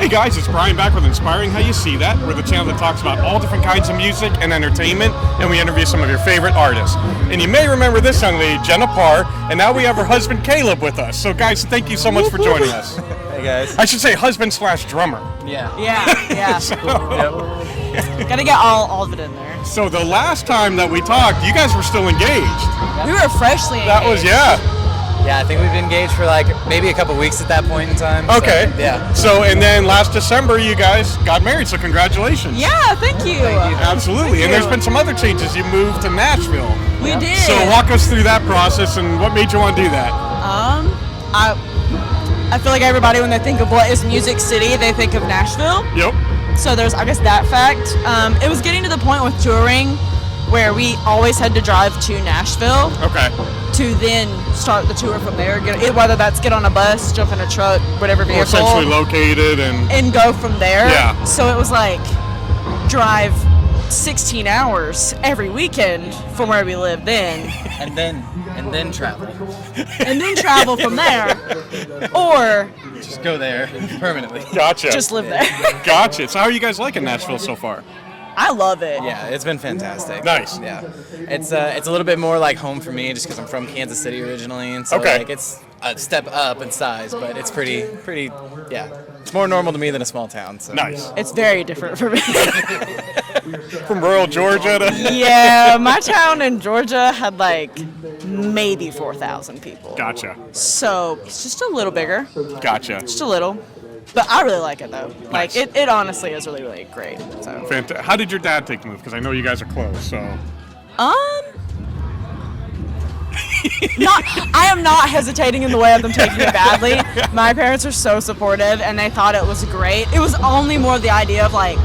Hey guys, it's Brian back with Inspiring How You See That. We're the channel that talks about all different kinds of music and entertainment, and we interview some of your favorite artists. And you may remember this young lady, Jenna Parr, and now we have her husband, Caleb, with us. So guys, thank you so much for joining us. Hey guys. I should say husband/drummer. Yeah. So, Gotta get all of it in there. so the last time that we talked, you guys were still engaged. We were freshly engaged. That was, Yeah, I think we've been engaged for like maybe a couple weeks at that point in time. Okay. So, yeah. So, and then last December, you guys got married, so congratulations. Yeah, thank you. Absolutely. And there's been some other changes. You moved to Nashville. We did. So walk us through that process and what made you want to do that? I feel like everybody, when they think of what is Music City, they think of Nashville. Yep. So there's, I guess, that fact. It was getting to the point with touring where we always had to drive to Nashville Okay. to then start the tour from there. Whether that's get on a bus, jump in a truck, whatever vehicle. Or essentially located and go from there. Yeah. So it was like drive 16 hours every weekend from where we lived then. And then travel. And then travel from there. Or Just go there permanently. Gotcha. just live there. Gotcha. So how are you guys liking Nashville so far? I love it. Yeah, it's been fantastic. Nice. Yeah, it's a little bit more like home for me, just because I'm from Kansas City originally, and so Okay. like it's a step up in size, but it's pretty. Yeah, it's more normal to me than a small town. So. Nice. It's very different for me. From rural Georgia to... Yeah, my town in Georgia had like maybe 4,000 people. Gotcha. So it's just a little bigger, Gotcha. just a little. But I really like it though. Nice. Like it honestly is really, really great. So. How did your dad take the move? Because I know you guys are close, so... I am not hesitating in the way of them taking it badly. My parents are so supportive, and they thought it was great. It was only more the idea of like,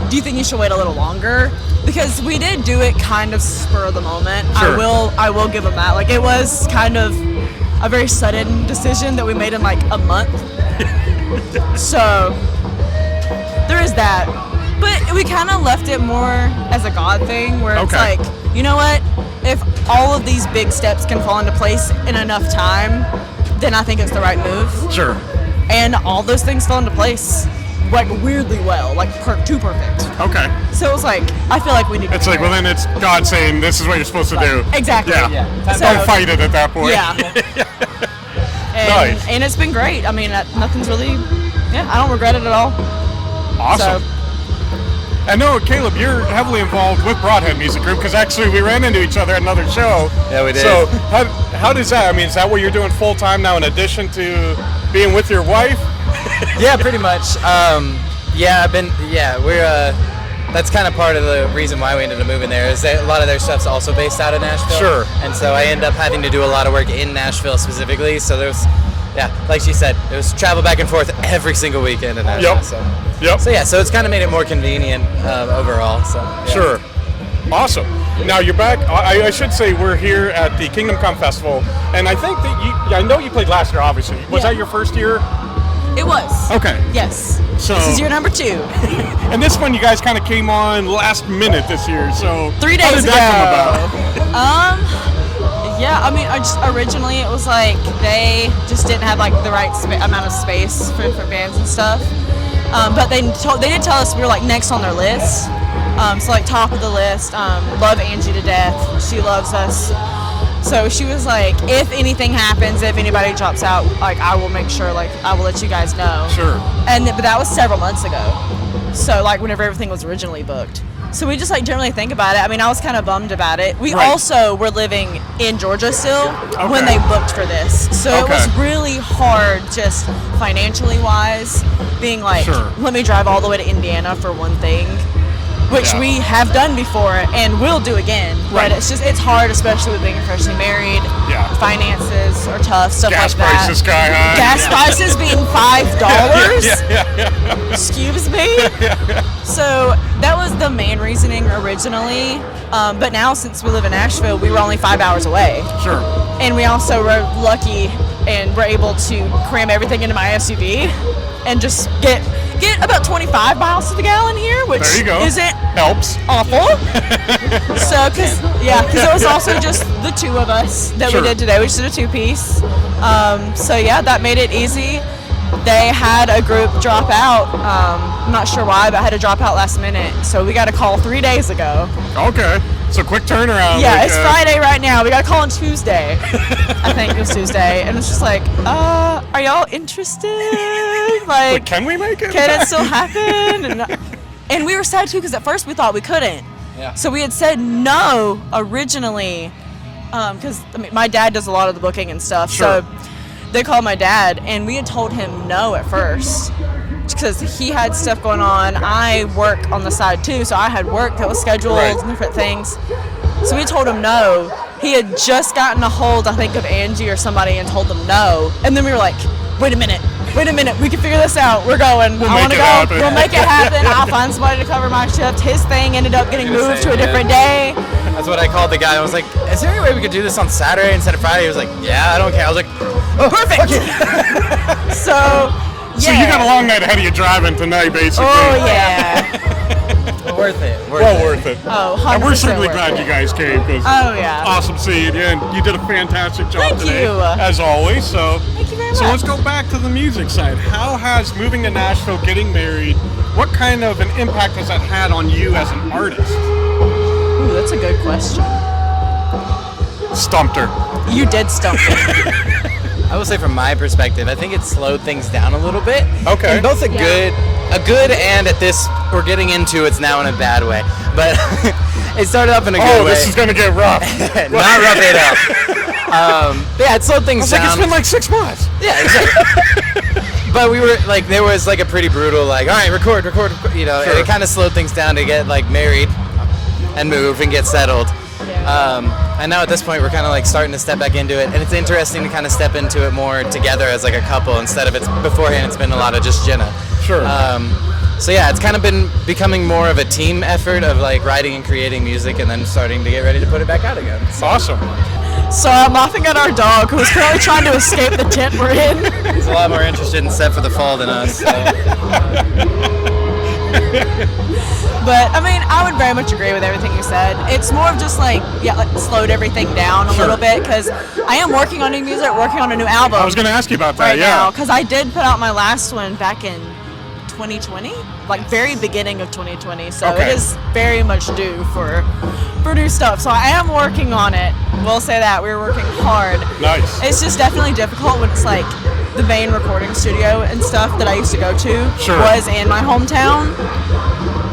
do you think you should wait a little longer? Because we did do it kind of spur of the moment. Sure. I will give them that. Like it was kind of a very sudden decision that we made in like a month. So there is that. But we kind of left it more as a God thing, where it's Okay. like, you know what? If all of these big steps can fall into place in enough time, then I think it's the right move. Sure. And all those things fell into place, like weirdly well, like too perfect. Okay. So it was like, I feel like we need to It's like, well, then it's God saying this is what you're supposed to do. Exactly. Yeah. Yeah. So- Don't fight it at that point. Yeah. Nice. And it's been great. I mean, nothing's really, I don't regret it at all. Awesome. So, I know, Caleb, you're heavily involved with Broadhead Music Group because actually we ran into each other at another show. Yeah, we did. So how does that? I mean, is that what you're doing full time now in addition to being with your wife? Yeah, pretty much. We're that's kind of part of the reason why we ended up moving there, is that a lot of their stuff's also based out of Nashville. Sure. And so I end up having to do a lot of work in Nashville specifically. So there's, like she said, it was travel back and forth every single weekend in Nashville. Yep. So it's kind of made it more convenient overall. So yeah. Sure. Awesome. Now you're back. I should say we're here at the Kingdom Come Festival, and I think that I know you played last year, obviously. Was that your first year? it was. Okay. Yes. So- this is year number 2. And this one you guys kind of came on last minute this year, so 3 how days did ago. that come about? Yeah, I mean, originally it was like they just didn't have like the right amount of space for bands and stuff. But they did tell us we were like next on their list. So like top of the list. Love Angie to death. She loves us. So she was like, if anything happens, if anybody drops out, like I will make sure, like I will let you guys know. Sure. But that was several months ago. So like whenever everything was originally booked. So we just like generally think about it. I mean, I was kind of bummed about it. We Right. also were living in Georgia still when Okay. they booked for this. So it Okay. was really hard just financially wise, being like, Sure. let me drive all the way to Indiana for one thing, which Yeah. we have done before and will do again. Right. But it's hard, especially with being freshly married. Yeah. Finances are tough, stuff Gas like that. prices sky high. Gas prices being $5. Yeah. Excuse me? So that was the main reasoning originally. But now since we live in Nashville, we were only 5 hours away. Sure. And we also were lucky and were able to cram everything into my SUV and just get about 25 miles to the gallon here, which There you go. isn't Helps. awful. So, because it was also just the two of us that Sure. we did today. We just did a 2-piece. So yeah, that made it easy. they had a group drop out. I'm not sure why, but had to drop out last minute. So we got a call 3 days ago. Okay. So quick turnaround. Yeah, like, it's Friday right now. We got a call on Tuesday. I think it was Tuesday. And it's just like, are y'all interested? Like, can we make it? Can it still happen? And we were sad too because at first we thought we couldn't. Yeah. So we had said no originally because my dad does a lot of the booking and stuff. Sure. So they called my dad and we had told him no at first because he had stuff going on. I work on the side too, so I had work that was scheduled and different things. So we told him no. He had just gotten a hold, I think, of Angie or somebody and told them no. And then we were like, wait a minute, we can figure this out. We're going. I want to go. Happen. We'll make it happen. I'll find somebody to cover my shift. His thing ended up getting moved to a different day. That's what I called the guy. I was like, is there any way we could do this on Saturday instead of Friday? He was like, yeah, I don't care. I was like, oh, perfect. So you got a long night ahead of you driving tonight, basically. Oh, yeah. worth it. Worth it. Oh, 100% And we're certainly worth glad it. you guys came because awesome seeing you, and you did a fantastic job Thank today, you. as always. So, Thank you very much. So let's go back to the music side. How has moving to Nashville, getting married, what kind of an impact has that had on you as an artist? Ooh, that's a good question. Stumped her. You did stump me. I will say from my perspective, I think it slowed things down a little bit. Okay. In both a good and at this we're getting into it's now in a bad way. But it started off in a good way. Oh, this is gonna get rough. Not rough at all. Yeah, it slowed things down. It's been like 6 months. Yeah, exactly. But we were like, there was like a pretty brutal, like, all right, record, you know, and it kind of slowed things down to get like married and move and get settled. And now at this point, we're kind of like starting to step back into it, and it's interesting to kind of step into it more together as like a couple instead of beforehand. It's been a lot of just Jenna. Sure. So yeah, it's kind of been becoming more of a team effort of like writing and creating music, and then starting to get ready to put it back out again. It's awesome. So I'm laughing at our dog who is currently trying to escape the tent we're in. He's a lot more interested in Set for the Fall than us. So. But I mean, I would very much agree with everything you said. It's more of just like slowed everything down a little bit because I am working on new music, working on a new album. I was going to ask you about that. Right now, because I did put out my last one back in 2020, like very beginning of 2020. So it is very much due for new stuff. So I am working on it. We'll say that we're working hard. Nice. It's just definitely difficult when it's like the main recording studio and stuff that I used to go to was in my hometown.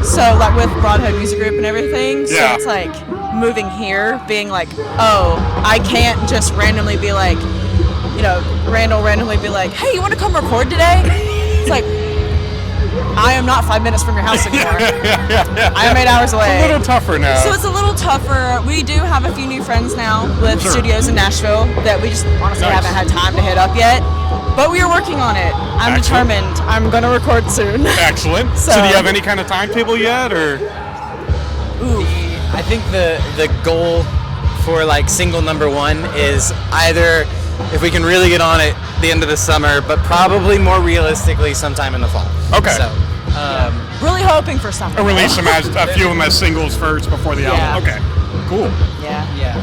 So like with Broadhead Music Group and everything, so it's like moving here, being like, oh, I can't just randomly be like, you know, randomly be like, hey, you want to come record today? It's like, I am not 5 minutes from your house anymore. I am 8 hours away. It's a little tougher now. So it's a little tougher. We do have a few new friends now with studios in Nashville that we just honestly haven't had time to hit up yet. But we are working on it. I'm determined. I'm going to record soon. Excellent. So do you have any kind of timetable yet, or? Ooh. I think the goal for like single number one is either if we can really get on it the end of the summer, but probably more realistically sometime in the fall. Okay. So, really hoping for something. Or release them as a few of them as singles first before the album. Okay. Cool. Yeah.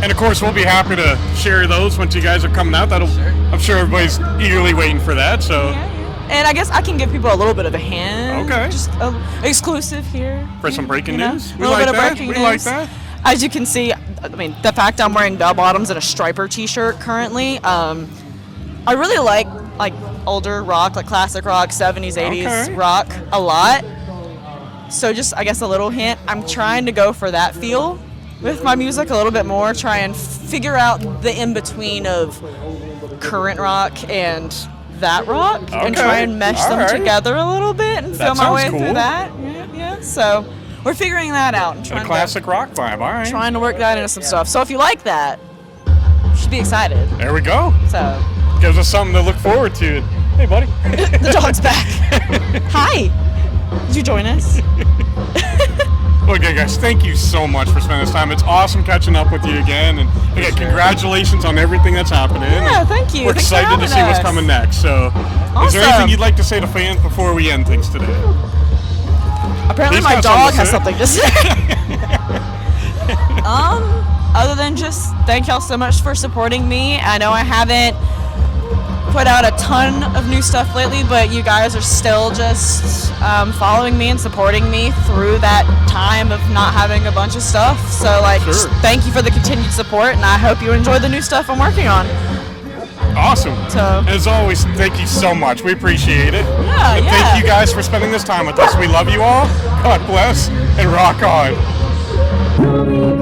And of course, we'll be happy to share those once you guys are coming out. I'm sure everybody's eagerly waiting for that. So. And I guess I can give people a little bit of a hint. Okay. Just exclusive here. For some breaking news. We like that. We like that. As you can see, I mean, the fact I'm wearing bell bottoms and a striper t-shirt currently, I really like older rock, like classic rock, 70s, 80s rock a lot. So just, I guess, a little hint. I'm trying to go for that feel with my music a little bit more, try and figure out the in-between of current rock and that rock and try and mesh them together a little bit and feel my way through that. Yeah. So we're figuring that out. And a classic rock vibe, all right. Trying to work that into some stuff. So if you like that, you should be excited. There we go. So gives us something to look forward to. Hey, buddy. The dog's back. Hi. Did you join us? Okay, guys, thank you so much for spending this time. It's awesome catching up with you again. And again, congratulations on everything that's happening. Yeah, thank you. We're excited to see what's coming next. So, is there anything you'd like to say to fans before we end things today? Apparently my dog has something to say. Other than just thank y'all so much for supporting me. I know I haven't put out a ton of new stuff lately, but you guys are still just following me and supporting me through that time of not having a bunch of stuff. So, like, just thank you for the continued support, and I hope you enjoy the new stuff I'm working on. Awesome. So, as always, thank you so much. We appreciate it. Yeah, and thank you guys for spending this time with us. We love you all. God bless, and rock on.